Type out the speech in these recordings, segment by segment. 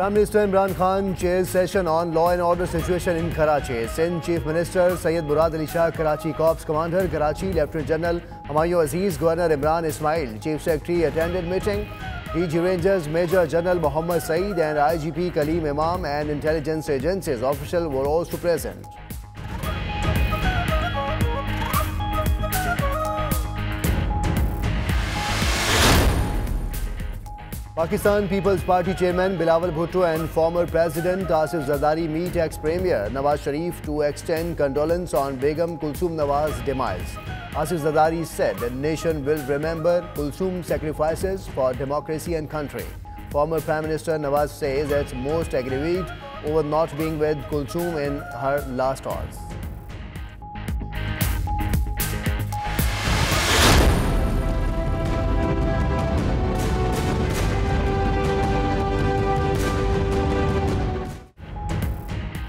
Prime Minister Imran Khan chairs session on law and order situation in Karachi. Sindh Chief Minister Syed Murad Ali Shah, Karachi Corps Commander, Karachi Lieutenant General Humayun Aziz, Governor Imran Ismail, Chief Secretary attended meeting. DG Rangers Major General Muhammad Saeed and IGP Kaleem Imam and intelligence agencies officials were also present. Pakistan People's Party Chairman Bilawal Bhutto and former President Asif Zardari meet ex-Premier Nawaz Sharif to extend condolence on Begum Kulsum Nawaz's demise. Asif Zardari said the nation will remember Kulsum's sacrifices for democracy and country. Former Prime Minister Nawaz says it's most aggrieved over not being with Kulsum in her last hours.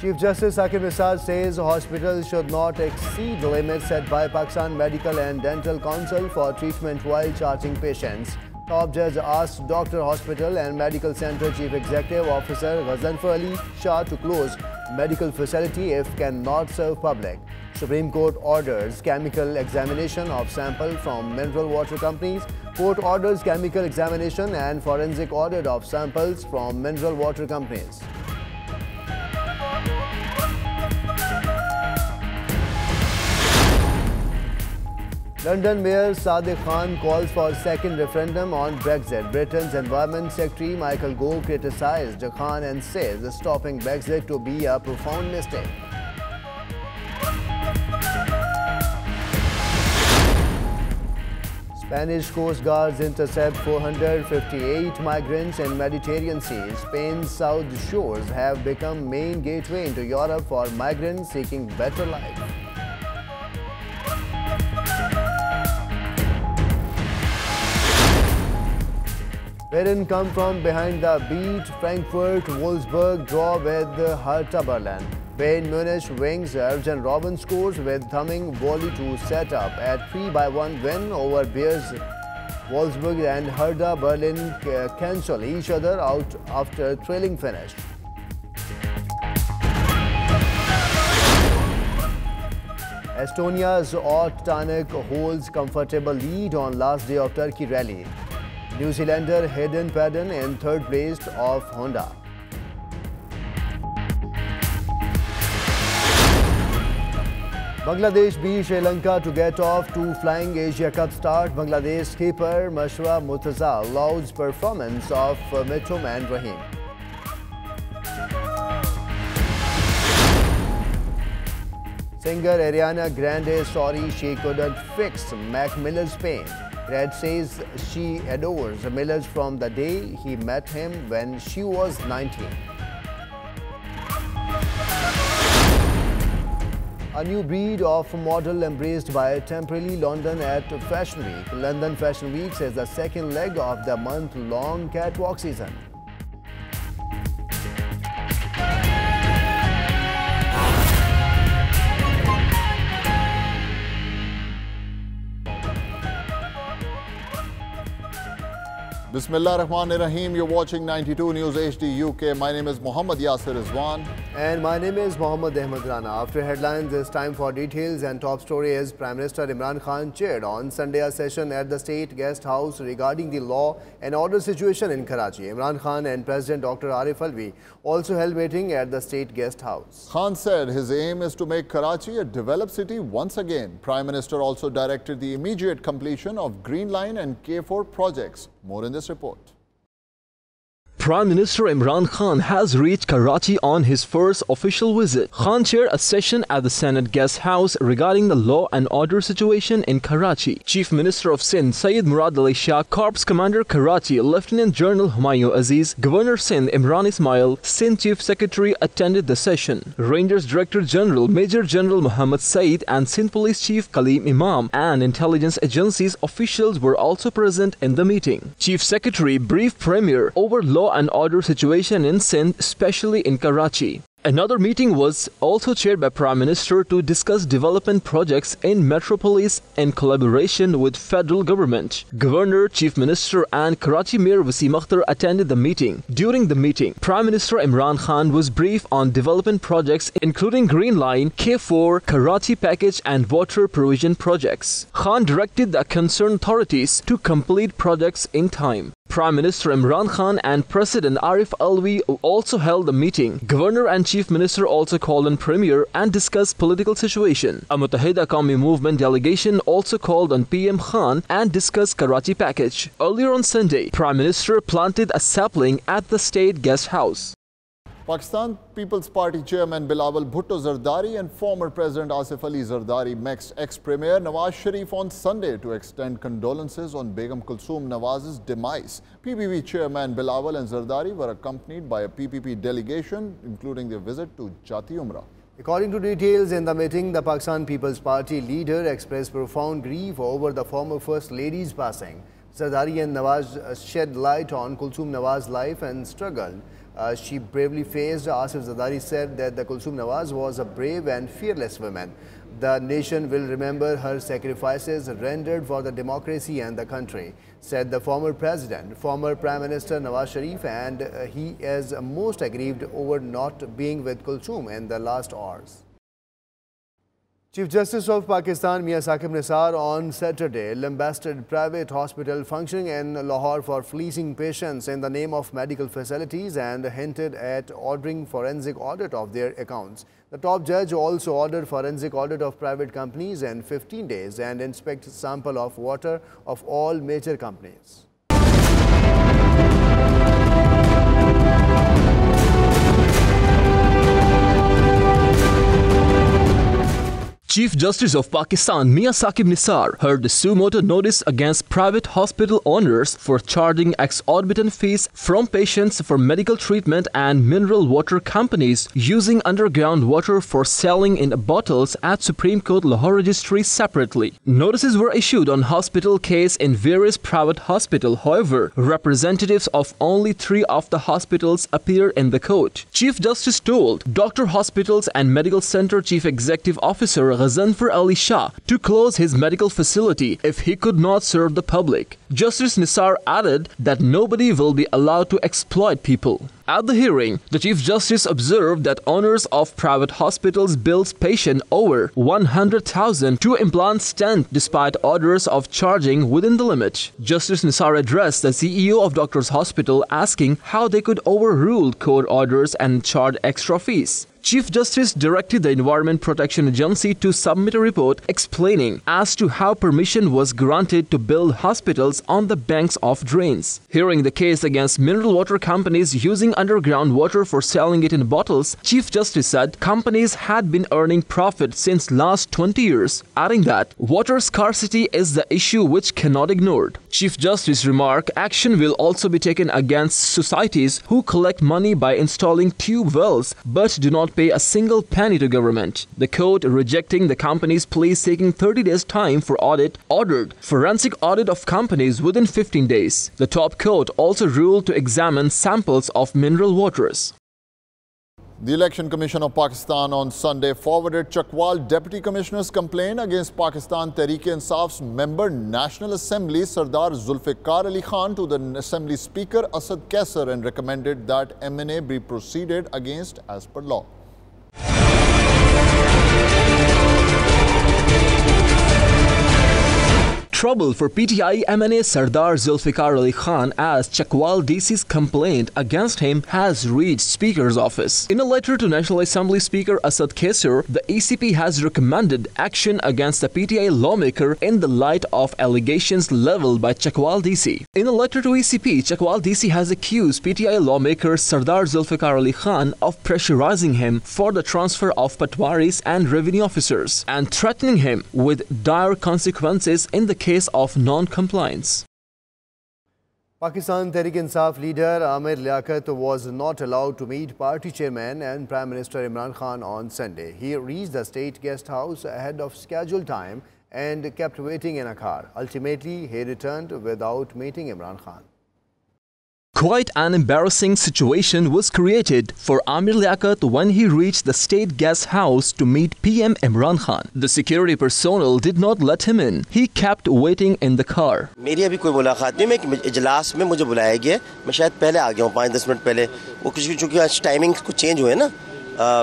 Chief Justice Saqib Nisar says hospitals should not exceed the limits set by Pakistan Medical and Dental Council for treatment while charging patients. Top judge asked Doctor Hospital and Medical Center Chief Executive Officer Ghazanfar Ali Shah to close medical facility if cannot serve public. Supreme Court orders chemical examination of sample from mineral water companies. Court orders chemical examination and forensic audit of samples from mineral water companies. London Mayor Sadiq Khan calls for second referendum on Brexit. Britain's Environment Secretary Michael Gove criticized Khan and says stopping Brexit to be a profound mistake. Spanish Coast Guards intercept 458 migrants in Mediterranean Sea. Spain's south shores have become main gateway into Europe for migrants seeking better life. Bayern come from behind the beat. Frankfurt, Wolfsburg draw with Hertha Berlin. Bayern Munich wings Arjen Robben scores with thumbing volley to set up a 3-1 win over Bayern. Wolfsburg and Hertha Berlin cancel each other out after thrilling finish. Estonia's Ott Tanak holds comfortable lead on last day of Turkey rally. New Zealander Hayden Paddon in third place of Honda. Bangladesh beat Sri Lanka to get off to flying Asia Cup start. Bangladesh skipper Mashra Murtaza lauds performance of Mitroman Rahim. Singer Ariana Grande sorry she couldn't fix Mac Miller's pain. Red says she adores Miller from the day he met him when she was 19. A new breed of model embraced by Temporally London at Fashion Week. London Fashion Week is the second leg of the month-long catwalk season. Bismillah Rahman Rahim. You're watching 92 News HD UK. My name is Mohammad Yasir Rizwan. And my name is Mohammad Ahmed Rana. After headlines, it's time for details. And top story is Prime Minister Imran Khan chaired on Sunday a session at the State Guest House regarding the law and order situation in Karachi. Imran Khan and President Dr. Arif Alvi also held meeting at the State Guest House. Khan said his aim is to make Karachi a developed city once again. Prime Minister also directed the immediate completion of Green Line and K4 projects. More in this report. Prime Minister Imran Khan has reached Karachi on his first official visit. Khan chaired a session at the Senate Guest House regarding the law and order situation in Karachi. Chief Minister of Sindh Syed Murad Ali Shah, Corps Commander Karachi Lieutenant General Humayun Aziz, Governor Sindh Imran Ismail, Sindh Chief Secretary attended the session. Rangers Director General Major General Muhammad Saeed and Sindh Police Chief Kaleem Imam and intelligence agencies officials were also present in the meeting. Chief Secretary briefed Premier over law and order situation in Sindh, especially in Karachi. Another meeting was also chaired by Prime Minister to discuss development projects in metropolis in collaboration with federal government. Governor, Chief Minister and Karachi Mayor Wasim Akhtar attended the meeting. During the meeting, Prime Minister Imran Khan was briefed on development projects including Green Line, K4, Karachi Package and water provision projects. Khan directed the concerned authorities to complete projects in time. Prime Minister Imran Khan and President Arif Alvi also held a meeting. Governor and Chief Minister also called on Premier and discussed political situation. A Muttahida Qawmi Movement delegation also called on PM Khan and discussed Karachi Package. Earlier on Sunday, Prime Minister planted a sapling at the State Guest House. Pakistan People's Party Chairman Bilawal Bhutto Zardari and former President Asif Ali Zardari met ex-Premier Nawaz Sharif on Sunday to extend condolences on Begum Kulsoom Nawaz's demise. PPP Chairman Bilawal and Zardari were accompanied by a PPP delegation, including their visit to Jati Umrah. According to details in the meeting, the Pakistan People's Party leader expressed profound grief over the former First Lady's passing. Zardari and Nawaz shed light on Kulsoom Nawaz's life and struggle she bravely faced. Asif Zardari said that the Kulsoom Nawaz was a brave and fearless woman. The nation will remember her sacrifices rendered for the democracy and the country, said the former president. Former Prime Minister Nawaz Sharif and he is most aggrieved over not being with Kulsoom in the last hours. Chief Justice of Pakistan Mia Saqib Nisar on Saturday lambasted private hospital functioning in Lahore for fleecing patients in the name of medical facilities and hinted at ordering forensic audit of their accounts. The top judge also ordered forensic audit of private companies in 15 days and inspect sample of water of all major companies. Chief Justice of Pakistan Mia Saqib Nisar heard the suo motu notice against private hospital owners for charging exorbitant fees from patients for medical treatment and mineral water companies using underground water for selling in bottles at Supreme Court Lahore Registry separately. Notices were issued on hospital case in various private hospitals. However, representatives of only 3 of the hospitals appeared in the court. Chief Justice told Dr. Hospitals and Medical Center Chief Executive Officer Ghazanfar Ali Shah to close his medical facility if he could not serve the public. Justice Nisar added that nobody will be allowed to exploit people. At the hearing, the Chief Justice observed that owners of private hospitals bills patient over 100,000 to implant stent despite orders of charging within the limit. Justice Nisar addressed the CEO of Doctors Hospital asking how they could overrule court orders and charge extra fees. Chief Justice directed the Environment Protection Agency to submit a report explaining as to how permission was granted to build hospitals on the banks of drains. Hearing the case against mineral water companies using underground water for selling it in bottles, Chief Justice said companies had been earning profit since last 20 years, adding that water scarcity is the issue which cannot be ignored. Chief Justice remarked action will also be taken against societies who collect money by installing tube wells but do not pay a single penny to government. The court, rejecting the company's plea seeking 30 days time for audit, ordered forensic audit of companies within 15 days. The top court also ruled to examine samples of mineral waters. The Election Commission of Pakistan on Sunday forwarded Chakwal Deputy Commissioner's complaint against Pakistan TehreekEInsaf's member National Assembly Sardar Zulfikar Ali Khan to the Assembly Speaker Asad Kaisar and recommended that M&A be proceeded against as per law. Trouble for PTI MNA Sardar Zulfikar Ali Khan as Chakwal DC's complaint against him has reached Speaker's office. In a letter to National Assembly Speaker Asad Kaisar, the ECP has recommended action against the PTI lawmaker in the light of allegations leveled by Chakwal DC. In a letter to ECP, Chakwal DC has accused PTI lawmaker Sardar Zulfikar Ali Khan of pressurizing him for the transfer of patwaris and revenue officers and threatening him with dire consequences in the case of non-compliance. Pakistan TehreekEInsaf leader Amir Liaquat was not allowed to meet party chairman and Prime Minister Imran Khan on Sunday. He reached the state guest house ahead of scheduled time and kept waiting in a car. Ultimately, he returned without meeting Imran Khan. Quite an embarrassing situation was created for Amir Liaquat when he reached the state guest house to meet PM Imran Khan. The security personnel did not let him in. He kept waiting in the car. मेरी अभी कोई मुलाकात नहीं, मैं इजलास में मुझे बुलाया गया, मैं शायद पहले आ गया हूँ 5-10 मिनट पहले। वो कुछ चूँकि आज टाइमिंग कुछ चेंज हुए ना,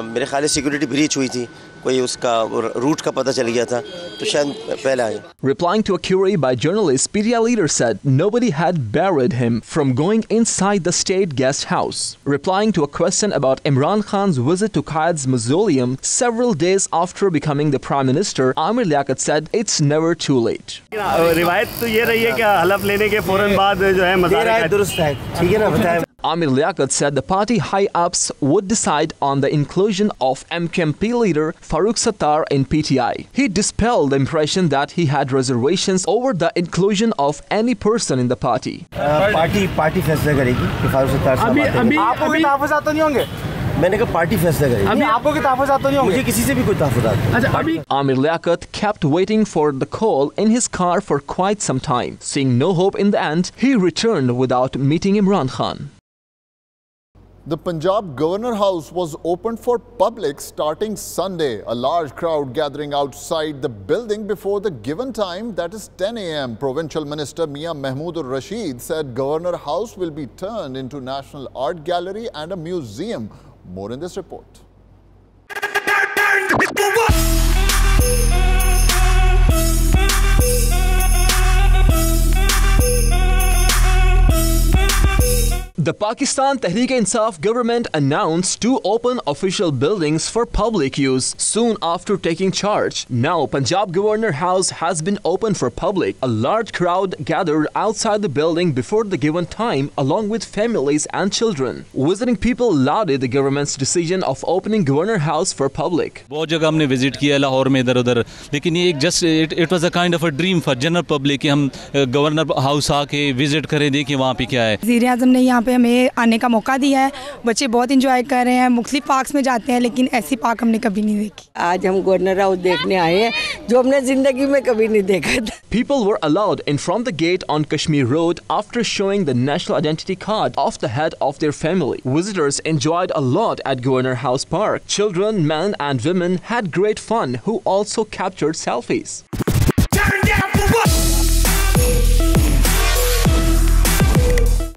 मेरे ख्याल से सिक्योरिटी ब्रीच हुई थी, कोई उसका रूट का पता चल गया था, तो शायद पहले आया। Replying to a query by journalists, PTI leader said nobody had barred him from going inside the state guest house. Replying to a question about Imran Khan's visit to Qaid's mausoleum several days after becoming the prime minister, Amir Liaquat said it's never too late. रिवायत तो ये रही है कि हलफ लेने के फौरन बाद जो है मज़ार दुरुस्त है, ठीक है ना, बताएं। Amir Liaquat said the party high-ups would decide on the inclusion of MKMP leader Farooq Sattar in PTI. He dispelled the impression that he had reservations over the inclusion of any person in the party. Party फैसला करेगी कि फारूक सत्तार साहब आते हैं। आपको भी तहफ़्फ़ुज़ात तो नहीं होंगे? मैंने कहा पार्टी फैसला करेगी। अभी आपको भी तहफ़्फ़ुज़ात तो नहीं होंगे? मुझे किसी से भी कोई तहफ़्फ़ुज़ात। अच्छा अभी Amir Liaquat kept waiting for the call in his car for quite some time. Seeing no hope in the end, he returned without meeting Imran Khan. The Punjab Governor House was opened for public starting Sunday. A large crowd gathering outside the building before the given time, that is 10 a.m. Provincial Minister Mia Mahmood Rashid said Governor House will be turned into National Art Gallery and a museum. More in this report. The Pakistan TehreekEInsaf government announced to open official buildings for public use soon after taking charge. Now, Punjab Governor House has been opened for public. A large crowd gathered outside the building before the given time, along with families and children. Visiting people lauded the government's decision of opening Governor House for public. बहुत जगह हमने visit किया लाहौर में इधर उधर, लेकिन ये just it was a kind of a dream for general public कि हम गवर्नर हाउस आके विजिट करें, देखिए वहाँ पे क्या है। वज़ीर आज़म ने यहाँ पे हमें आने का मौका दिया है, बच्चे बहुत इंजॉय कर रहे हैं, मुख्तलिफ पार्क्स में जाते हैं, लेकिन ऐसी पार्क हमने कभी नहीं देखी। आज हम गवर्नर हाउस देखने आए हैं, जो हमने जिंदगी में कभी नहीं देखा था। People were allowed in from the gate on Kashmir Road after showing the national identity card of the head of their family. Visitors enjoyed a lot at Governor House Park. Children, men and women had great fun who also captured selfies.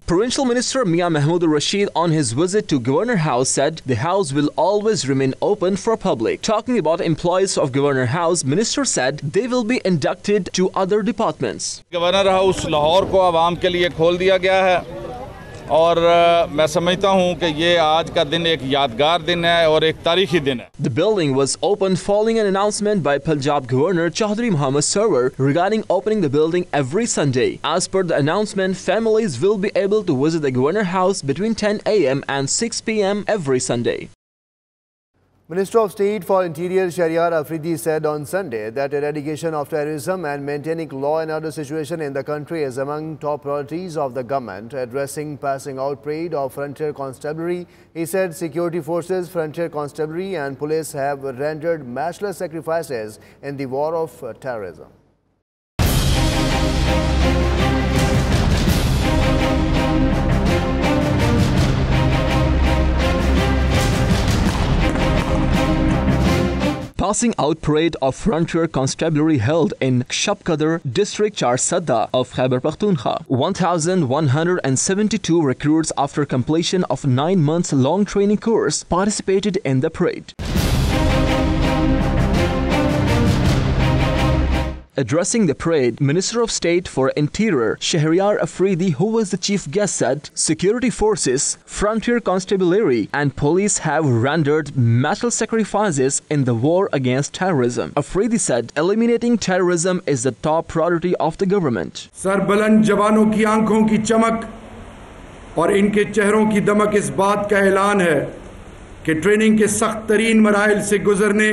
Provincial Minister Mia Mahmood Rashid on his visit to Governor House said the house will always remain open for public. Talking about employees of Governor House, Minister said they will be inducted to other departments. Governor house Lahore को आवाम के लिए खोल दिया गया है और मैं समझता हूं कि ये आज का दिन एक यादगार दिन है और एक तारीखी दिन है। The building was opened following an announcement by Punjab Governor Chaudhry Mohammad Sarwar regarding opening the building every Sunday. As per the announcement, families will be able to visit the Governor House between 10 a.m. and 6 p.m. every Sunday. Minister of State for Interior Shahryar Afridi said on Sunday that eradication of terrorism and maintaining law and order situation in the country is among top priorities of the government. Addressing passing out parade of Frontier Constabulary, he said security forces, Frontier Constabulary and police have rendered matchless sacrifices in the war of terrorism. Passing out parade of Frontier Constabulary held in Shapkadar district Charsadda of Khyber Pakhtunkhwa. 1,172 recruits after completion of 9 months long training course participated in the parade. Addressing the parade, Minister of State for Interior Shahryar Afridi, who was the chief guest, said security forces, Frontier Constabulary and police have rendered matchless sacrifices in the war against terrorism. Afridi said eliminating terrorism is the top priority of the government. Sarbuland जवानों की आंखों की चमक और इनके चेहरों की दमक इस बात का ऐलान है कि ट्रेनिंग के सख्त तरीन मराइल से गुजरने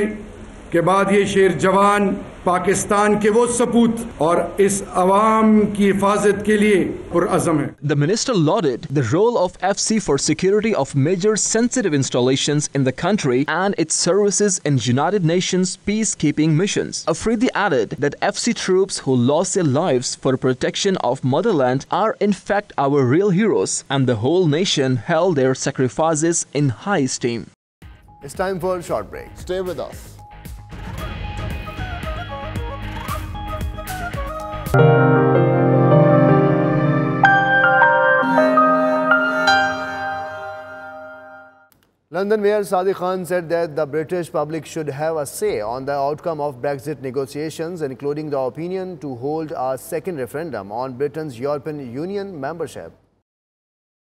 के बाद ये शेर जवान पाकिस्तान के वो सपूत और इस अवाम की हिफाजत के लिए पुरअज़म है। The minister lauded the role of FC for security of major sensitive installations in the country and its services in United Nations peacekeeping missions. Afridi added that FC troops who lost their lives for protection of motherland are in fact our real heroes, and the whole nation held their sacrifices in high esteem. It's time for a short break. Stay with us. London Mayor Sadiq Khan said that the British public should have a say on the outcome of Brexit negotiations, including the opinion to hold a second referendum on Britain's European Union membership.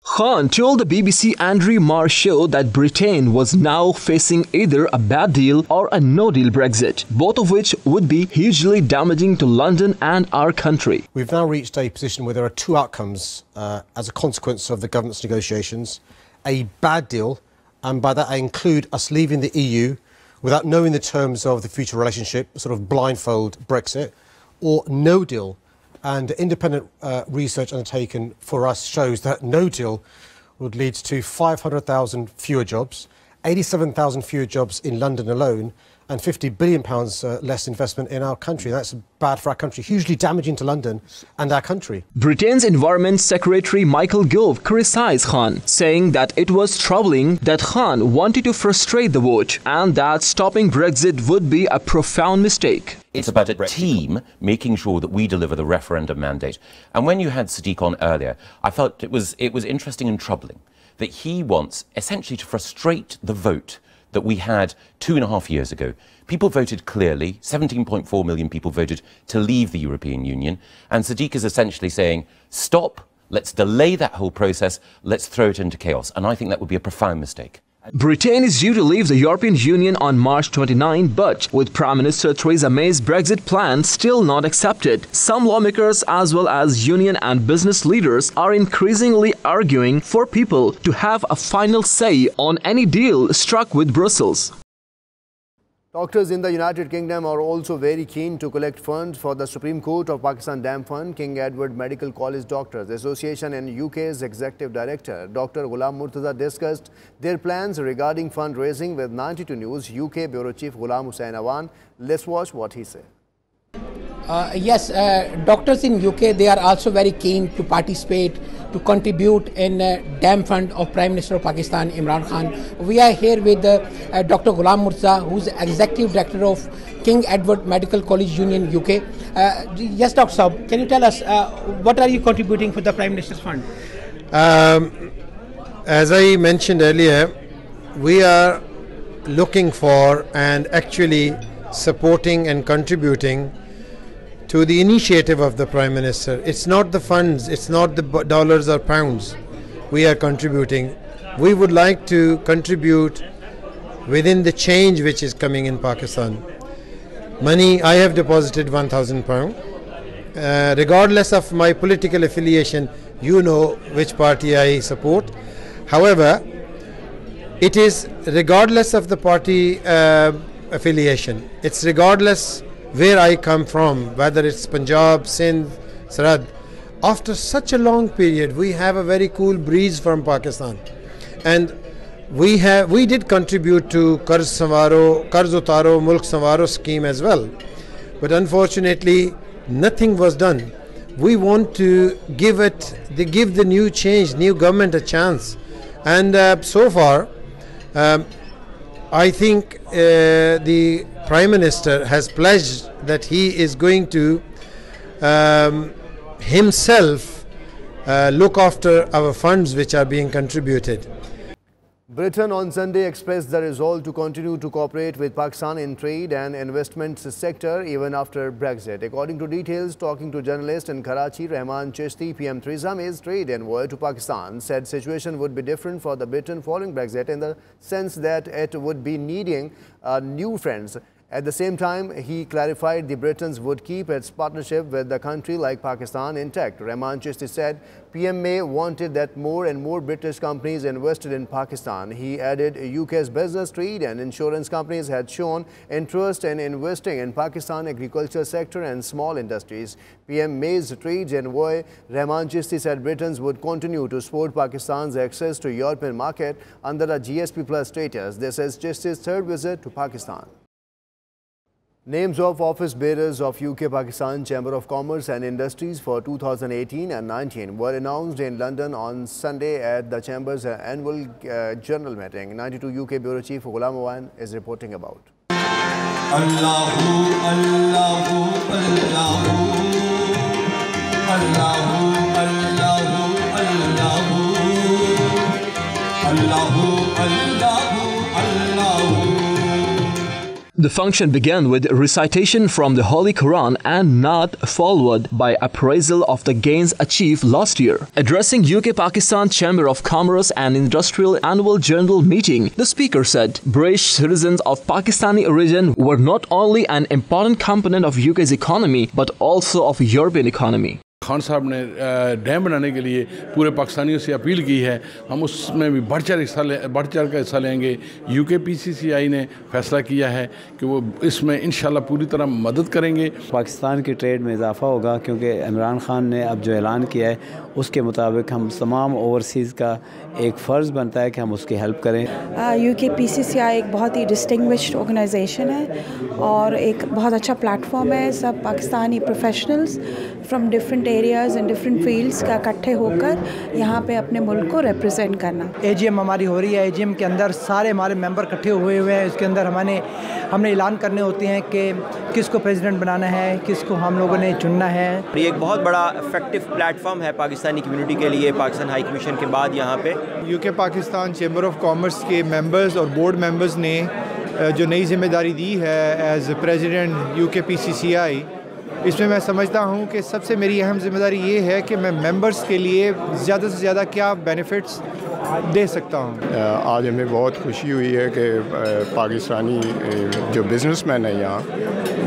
Khan told the BBC Andrew Marr show that Britain was now facing either a bad deal or a no-deal Brexit, both of which would be hugely damaging to London and our country. We've now reached a position where there are two outcomes as a consequence of the government's negotiations: a bad deal, and by that I include us leaving the EU without knowing the terms of the future relationship, sort of blindfold Brexit, or no deal. And independent research undertaken for us shows that no deal would lead to 500,000 fewer jobs, 87,000 fewer jobs in London alone, and £50 billion less investment in our country. That's bad for our country, hugely damaging to London and our country. Britain's Environment Secretary Michael Gove criticised Khan, saying that it was troubling that Khan wanted to frustrate the vote and that stopping Brexit would be a profound mistake. It's about a team making sure that we deliver the referendum mandate. And when you had Sadiq on earlier, I felt it was interesting and troubling that he wants essentially to frustrate the vote that we had 2.5 years ago. People voted clearly, 17.4 million people voted to leave the European Union, and Sadiq is essentially saying, stop, let's delay that whole process, let's throw it into chaos. And I think that would be a profound mistake. Britain is due to leave the European Union on March 29, but with Prime Minister Theresa May's Brexit plan still not accepted, some lawmakers as well as union and business leaders are increasingly arguing for people to have a final say on any deal struck with Brussels. Doctors in the United Kingdom are also very keen to collect funds for the Supreme Court of Pakistan Dam Fund. King Edward Medical College Doctors Association and UK's Executive Director Dr. Ghulam Murtaza discussed their plans regarding fundraising with 92 News UK Bureau Chief Ghulam Hussain Awan. Let's watch what he said. Yes, doctors in UK, they are also very keen to participate, to contribute in dam fund of Prime Minister of Pakistan, Imran Khan. We are here with Dr. Ghulam Murtaza, who is Executive Director of King Edward Medical College Union UK. Yes, Dr. Saab, can you tell us what are you contributing for the Prime Minister's fund? As I mentioned earlier, we are looking for and actually supporting and contributing to the initiative of the Prime Minister. It's not the funds, it's not the dollars or pounds we are contributing. We would like to contribute within the change which is coming in Pakistan. Money, I have deposited £1,000. Regardless of my political affiliation, you know which party I support. However, it is regardless of the party affiliation. It's regardless where I come from, whether it's Punjab, Sindh, Sarad. After such a long period, we have a very cool breeze from Pakistan, and we did contribute to Qarz Utaro, Mulk Sanwaro scheme as well, but unfortunately nothing was done. We want to give the new change, new government a chance, and so far I think the Prime Minister has pledged that he is going to himself look after our funds which are being contributed. Britain on Sunday expressed the resolve to continue to cooperate with Pakistan in trade and investment sector even after Brexit. According to details, talking to journalists in Karachi, Rahman Chishti, PM Theresa May's trade envoy to Pakistan, said situation would be different for the Britain following Brexit in the sense that it would be needing new friends At the same time, he clarified the Britons would keep its partnership with the country like Pakistan intact. Rahman Chisti said PM May wanted that more and more British companies invested in Pakistan. He added UK's business, trade and insurance companies had shown interest in investing in Pakistan agriculture sector and small industries. PM May's trade envoy Rahman Chisti said Britons would continue to support Pakistan's access to European market under a GSP Plus status. This is Chisti's third visit to Pakistan. Names of office bearers of UK-Pakistan Chamber of Commerce and Industries for 2018 and 19 were announced in London on Sunday at the Chamber's annual general meeting. 92 UK Bureau Chief Ghulam Awan is reporting about. Allahu, Allahu, Allahu, Allahu, Allahu, Allahu, Allahu, Allahu. The function began with recitation from the Holy Quran and not followed by appraisal of the gains achieved last year. Addressing UK-Pakistan Chamber of Commerce and Industrial Annual General Meeting, the speaker said British citizens of Pakistani origin were not only an important component of UK's economy but also of European economy. Khan साहब ने dam बनाने के लिए पूरे पाकिस्तानियों से appeal की है, हम उसमें भी बढ़ चढ़ कर हिस्सा लेंगे। UK PCCI ने फैसला किया है कि वो इसमें इंशाल्लाह पूरी तरह मदद करेंगे। पाकिस्तान की ट्रेड में इजाफा होगा क्योंकि इमरान खान ने अब जो ऐलान किया है उसके मुताबिक हम तमाम ओवरसीज़ का एक फ़र्ज़ बनता है कि हम उसकी हेल्प करें। UK PCCI एक बहुत ही डिस्टिंग्विश्ड ऑर्गेनाइजेशन है और एक बहुत अच्छा प्लेटफॉर्म है। सब Pakistani professionals from different areas and different fields का इकट्ठे होकर यहाँ पे अपने मुल्क को रिप्रेजेंट करना। AGM हमारी हो रही है, AGM के अंदर सारे हमारे मेंबर इकट्ठे हुए हैं। इसके अंदर हमने ऐलान करने होते हैं कि किसको प्रेसिडेंट बनाना है, किसको हम लोगों ने चुनना है। ये एक बहुत बड़ा इफेक्टिव प्लेटफॉर्म है पाकिस्तानी कम्युनिटी के लिए। पाकिस्तान हाई कमीशन के बाद यहाँ पे UK Pakistan chamber of commerce के मेंबर्स और बोर्ड मेंबर्स ने जो नई जिम्मेदारी दी है एज प्रेसिडेंट UK PCCI, इसमें मैं समझता हूँ कि सबसे मेरी अहम जिम्मेदारी ये है कि मैं मेंबर्स के लिए ज़्यादा से ज़्यादा क्या बेनिफिट्स दे सकता हूँ। आज हमें बहुत खुशी हुई है कि पाकिस्तानी जो बिज़नेसमैन है यहाँ,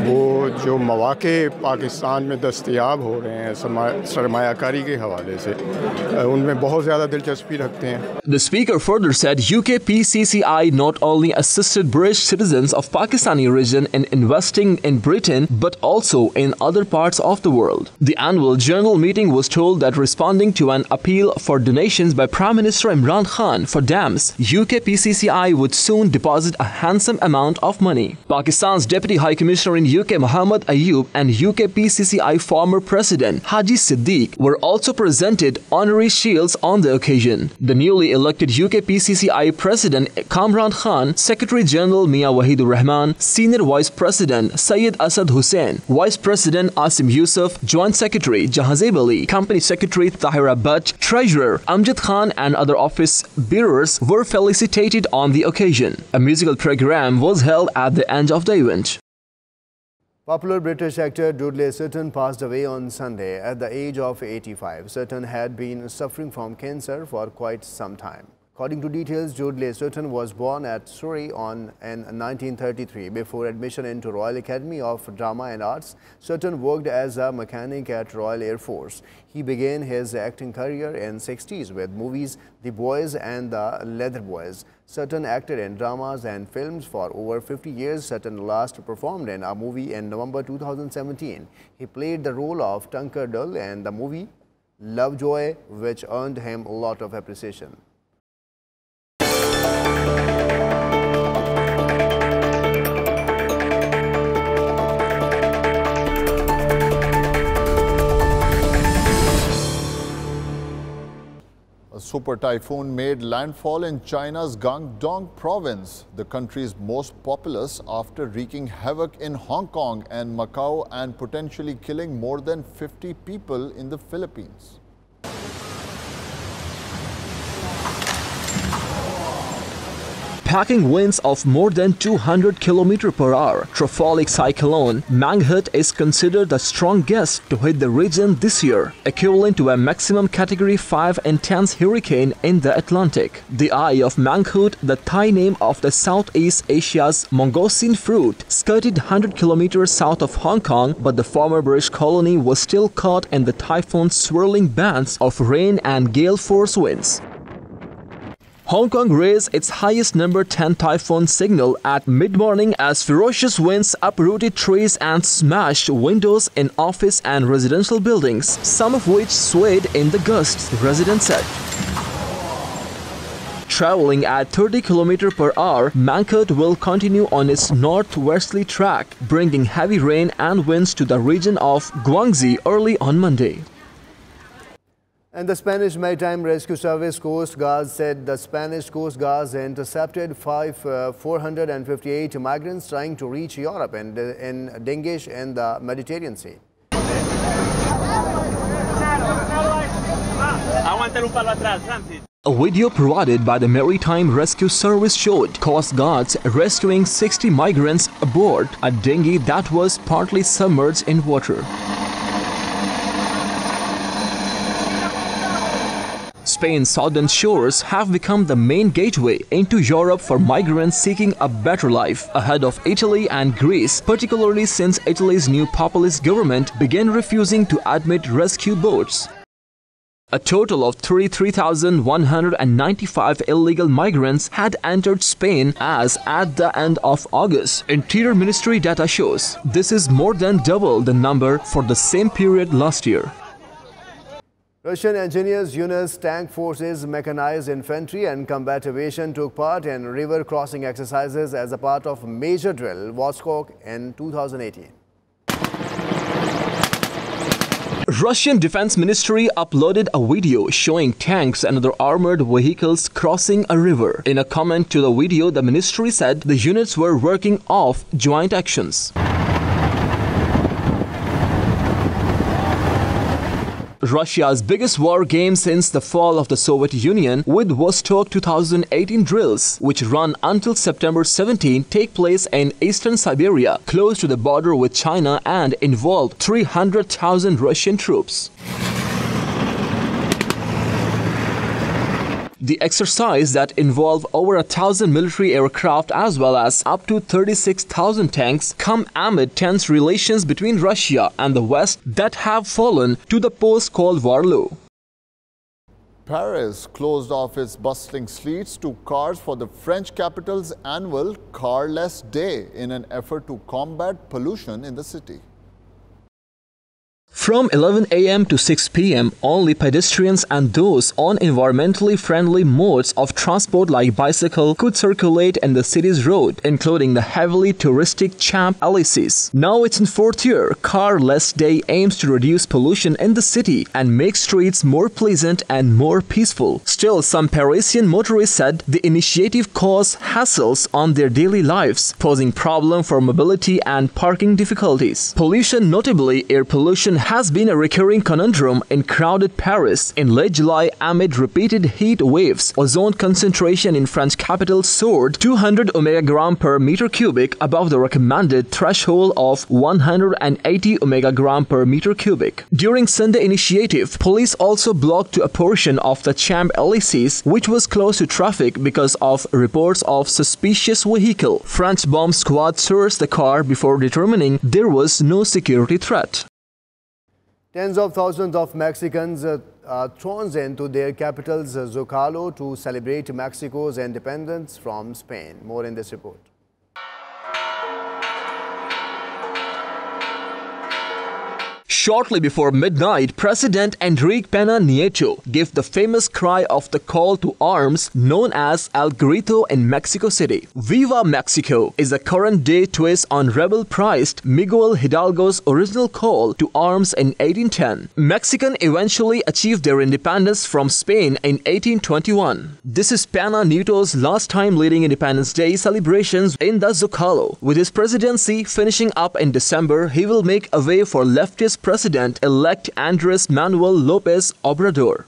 वो जो मौक़े पाकिस्तान में दस्तयाब हो रहे हैं सरमायाकारी के हवाले से, उनमें बहुत ज़्यादा दिलचस्पी रखते हैं। The speaker further said UK PCCI not only assisted British citizens of Pakistani origin in investing in Britain but also in other parts of the world. The annual general meeting was told that responding to an appeal for donations by Prime Minister Imran Khan for dams, UK PCCI would soon deposit a handsome amount of money. Pakistan's Deputy High Commissioner in UK Muhammad Ayub and UK PCCI former President Haji Siddiq were also presented honorary shields on the occasion. The newly elected UK PCCI President Imran Khan, Secretary General Mia Wahidur Rahman, Senior Vice President Syed Asad Hussain, Vice President Asim Yusuf, Joint Secretary Jahazeb Ali, Company Secretary Tahira Bhatt, Treasurer Amjad Khan and other office bearers were felicitated on the occasion. A musical program was held at the end of the event. Popular British actor Dudley Sutton passed away on Sunday at the age of 85. Sutton had been suffering from cancer for quite some time. According to details, Dudley Sutton was born at Surrey in 1933. Before admission into Royal Academy of Drama and Arts, Sutton worked as a mechanic at Royal Air Force. He began his acting career in the 60s with movies The Boys and The Leather Boys. Sutton acted in dramas and films for over 50 years. Sutton last performed in a movie in November 2017. He played the role of Tunker Dull in the movie Lovejoy, which earned him a lot of appreciation. A super typhoon made landfall in China's Guangdong province, the country's most populous, after wreaking havoc in Hong Kong and Macau and potentially killing more than 50 people in the Philippines. Packing winds of more than 200 km per hour, tropholic cyclone Mangkhut is considered the strongest to hit the region this year, equivalent to a maximum Category 5 intense hurricane in the Atlantic. The Eye of Mangkhut, the Thai name of the Southeast Asia's mangosteen fruit, skirted 100 km south of Hong Kong, but the former British colony was still caught in the typhoon's swirling bands of rain and gale force winds. Hong Kong raised its highest number 10 typhoon signal at mid-morning as ferocious winds uprooted trees and smashed windows in office and residential buildings, some of which swayed in the gusts, residents said. Traveling at 30 km per hour, Mangkhut will continue on its northwesterly track, bringing heavy rain and winds to the region of Guangxi early on Monday. And the Spanish Maritime Rescue Service Coast Guard said the Spanish Coast Guard intercepted 458 migrants trying to reach Europe and in Dingish in the Mediterranean Sea. A video provided by the Maritime Rescue Service showed Coast Guards rescuing 60 migrants aboard a dinghy that was partly submerged in water. Spain's southern shores have become the main gateway into Europe for migrants seeking a better life, ahead of Italy and Greece, particularly since Italy's new populist government began refusing to admit rescue boats. A total of 33,195 illegal migrants had entered Spain as at the end of August, Interior Ministry data shows. This is more than double the number for the same period last year. Russian engineers, units, tank forces, mechanized infantry and combat aviation took part in river crossing exercises as a part of major drill Vostok in 2018. Russian Defense Ministry uploaded a video showing tanks and other armored vehicles crossing a river. In a comment to the video, the ministry said the units were working off joint actions. Russia's biggest war game since the fall of the Soviet Union, with Vostok 2018 drills, which run until September 17, take place in eastern Siberia, close to the border with China, and involve 300,000 Russian troops. The exercise that involve over 1,000 military aircraft as well as up to 36,000 tanks come amid tense relations between Russia and the West that have fallen to the post-Cold War low. Paris closed off its bustling streets to cars for the French capital's annual Carless Day in an effort to combat pollution in the city. From 11 a.m. to 6 p.m., only pedestrians and those on environmentally friendly modes of transport like bicycle could circulate in the city's road, including the heavily touristic Champs-Élysées. Now it's in fourth year, Carless Day aims to reduce pollution in the city and make streets more pleasant and more peaceful. Still, some Parisian motorists said the initiative caused hassles on their daily lives, posing problems for mobility and parking difficulties. Pollution, notably air pollution, has been a recurring conundrum in crowded Paris. In late July, amid repeated heat waves, ozone concentration in French capital soared 200 omega-gram per meter cubic above the recommended threshold of 180 omega-gram per meter cubic. During Sunday initiative, police also blocked a portion of the Champs-Élysées, which was closed to traffic because of reports of suspicious vehicle. French bomb squad searched the car before determining there was no security threat. Tens of thousands of Mexicans thrown into their capitals, Zocalo, to celebrate Mexico's independence from Spain. More in this report. Shortly before midnight, President Enrique Peña Nieto gave the famous cry of the call to arms known as El Grito in Mexico City. Viva Mexico is a current-day twist on rebel-priced Miguel Hidalgo's original call to arms in 1810. Mexicans eventually achieved their independence from Spain in 1821. This is Peña Nieto's last time leading Independence Day celebrations in the Zocalo. With his presidency finishing up in December, he will make a way for leftist President-elect Andrés Manuel López Obrador.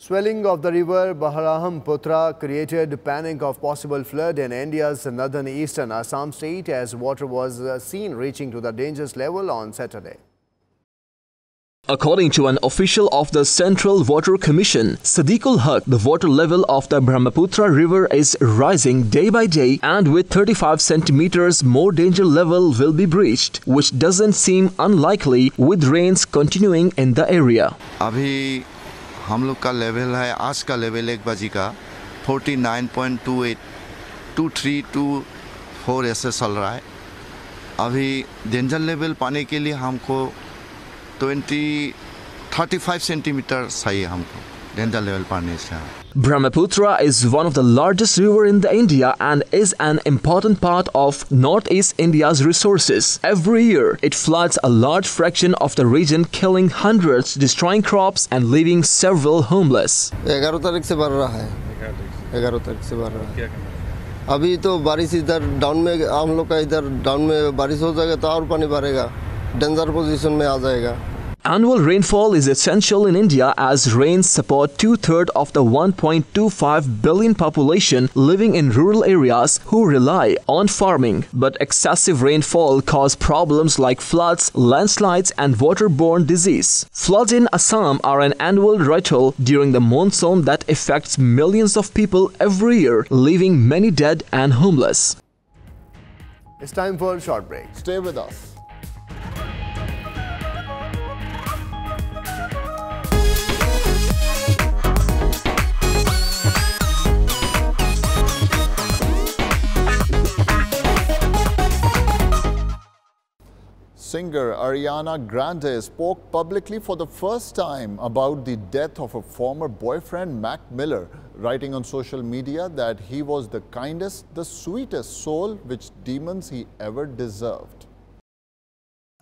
Swelling of the river Brahmaputra created panic of possible flood in India's northern eastern Assam state as water was seen reaching to the dangerous level on Saturday. According to an official of the Central Water Commission, Sadiq Khan, the water level of the Brahmaputra river is rising day by day, and with 35 centimeters more danger level will be breached, which doesn't seem unlikely with rains continuing in the area. अभी हम लोग का level है, आज का level 1 बजे का 49.28 2324 ऐसे चल रहा है। अभी डेंजर लेवल पाने के लिए हमको 35 सेंटीमीटर चाहिए हमको डेंजर लेवल पाने से। Brahmaputra is one of the largest rivers in the India and is an important part of Northeast India's resources. Every year, it floods a large fraction of the region, killing hundreds, destroying crops and leaving several homeless. 11 तारीख से बढ़ रहा है। 11 तारीख से बढ़ रहा है। अभी तो बारिश इधर डाउन में, हम लोग का इधर डाउन में बारिश हो जाएगा तो और पानी बढ़ेगा, डेंजर पोजीशन में आ जाएगा। Annual rainfall is essential in India as rains support 2/3 of the 1.25 billion population living in rural areas who rely on farming. But excessive rainfall causes problems like floods, landslides and waterborne disease. Floods in Assam are an annual ritual during the monsoon that affects millions of people every year, leaving many dead and homeless. It's time for a short break. Stay with us. Singer Ariana Grande spoke publicly for the first time about the death of her former boyfriend Mac Miller, writing on social media that he was the kindest, the sweetest soul which demons he ever deserved.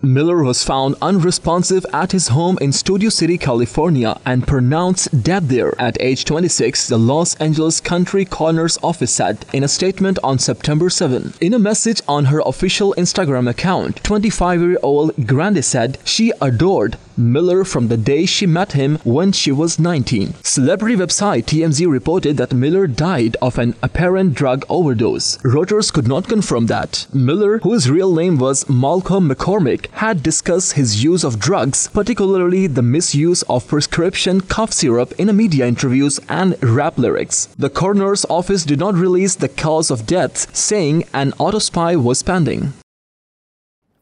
Miller was found unresponsive at his home in Studio City, California and pronounced dead there at age 26, the Los Angeles Country Coroner's Office said in a statement on September 7. In a message on her official Instagram account, 25-year-old Grande said she adored Miller from the day she met him when she was 19. Celebrity website TMZ reported that Miller died of an apparent drug overdose. Reuters could not confirm that. Miller, whose real name was Malcolm McCormick, had discussed his use of drugs, particularly the misuse of prescription cough syrup in media interviews and rap lyrics. The coroner's office did not release the cause of death, saying an autopsy was pending.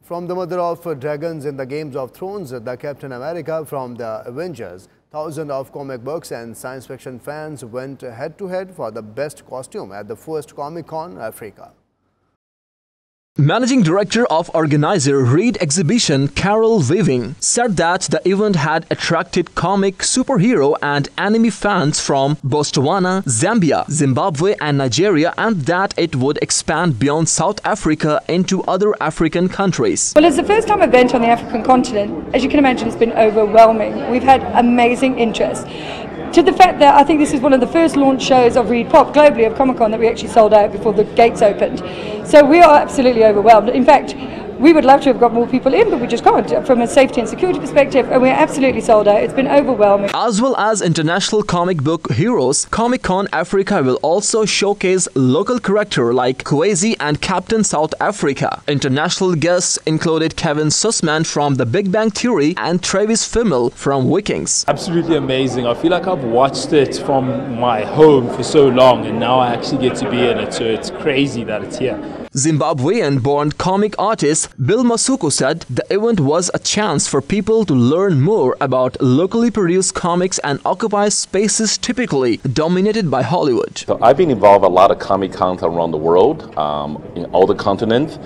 From the mother of dragons in the Games of Thrones, the Captain America from the Avengers, thousands of comic books and science fiction fans went head-to-head for the best costume at the first Comic-Con Africa. Managing Director of organizer Reed Exhibition Carol Weaving said that the event had attracted comic, superhero and anime fans from Botswana, Zambia, Zimbabwe and Nigeria, and that it would expand beyond South Africa into other African countries. Well, it's the first time event on the African continent. As you can imagine, it's been overwhelming. We've had amazing interest. To the fact that I think this is one of the first launch shows of Reed Pop globally of Comic-Con that we actually sold out before the gates opened. So we are absolutely overwhelmed. In fact, we would love to have got more people in, but we just can't from a safety and security perspective, and we're absolutely sold out. It's been overwhelming. As well as international comic book heroes, Comic-Con Africa will also showcase local characters like Kwesi and Captain South Africa. International guests included Kevin Sussman from The Big Bang Theory and Travis Fimmel from Vikings. Absolutely amazing. I feel like I've watched it from my home for so long, and now I actually get to be in it, so it's crazy that it's here. Zimbabwean-born comic artist Bill Masuku said the event was a chance for people to learn more about locally produced comics and occupy spaces typically dominated by Hollywood. So I've been involved in a lot of Comic-Cons around the world, in all the continents.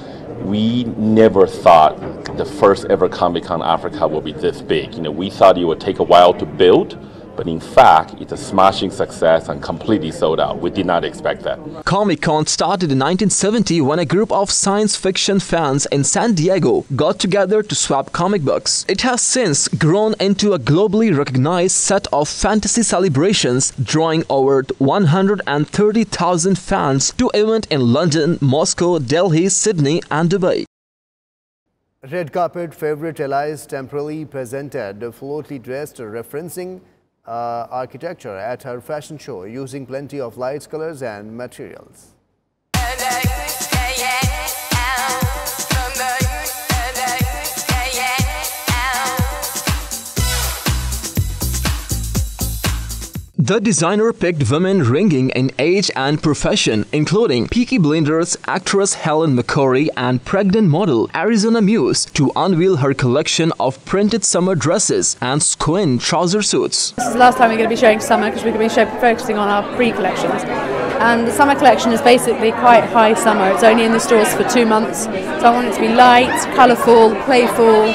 We never thought the first ever Comic-Con Africa would be this big. We thought it would take a while to build, but in fact, it's a smashing success and completely sold out. We did not expect that. Comic-Con started in 1970 when a group of science fiction fans in San Diego got together to swap comic books. It has since grown into a globally recognized set of fantasy celebrations, drawing over 130,000 fans to events in London, Moscow, Delhi, Sydney and Dubai. Red carpet favorite allies Temporally presented floatly dressed, referencing architecture at her fashion show using plenty of lights, colors and materials. The designer picked women ranging in age and profession, including Peaky Blinders actress Helen McCrory and pregnant model Ariana Grande, to unveil her collection of printed summer dresses and squin trouser suits. This is the last time we're going to be showing summer because we're going to be focusing on our pre-collections. And the summer collection is basically quite high summer. It's only in the stores for 2 months. So I want it to be light, colourful, playful,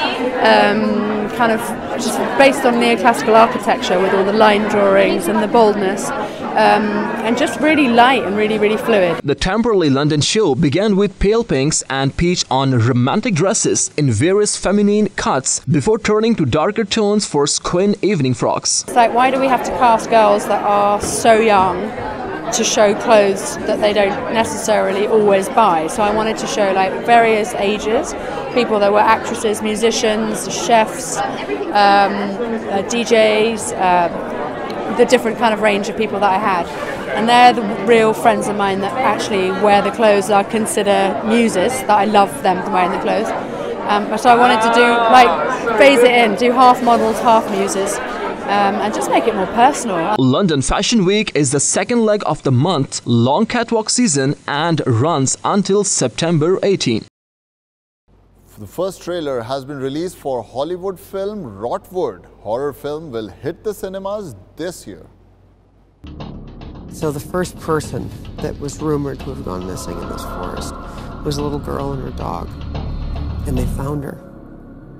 kind of just based on neoclassical architecture with all the line drawings and the boldness, and just really light and really, really fluid. The Temporally London show began with pale pinks and peach on romantic dresses in various feminine cuts before turning to darker tones for squin evening frocks. It's like, why do we have to cast girls that are so young to show clothes that they don't necessarily always buy? So I wanted to show like various ages, people that were actresses, musicians, chefs, DJs, the different kind of range of people that I had. And they're the real friends of mine that actually wear the clothes that I consider muses, that I love them wearing the clothes. So I wanted to do, like, phase it in, do half models, half muses. And just make it more personal. London Fashion Week is the second leg of the month-long catwalk season and runs until September 18. The first trailer has been released for Hollywood film Rotwood. Horror film will hit the cinemas this year. So the first person that was rumored to have gone missing in this forest was a little girl and her dog. And they found her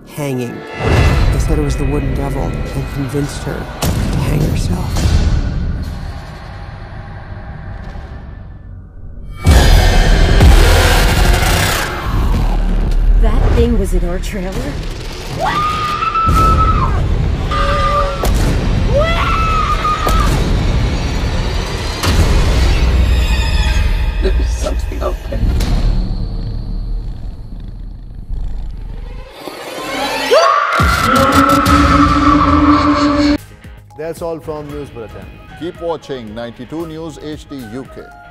hanging. They said it was the wooden devil and convinced her to hang herself. That thing was in our trailer? There's something out there. That's all from News Bulletin. Keep watching 92 News HD UK.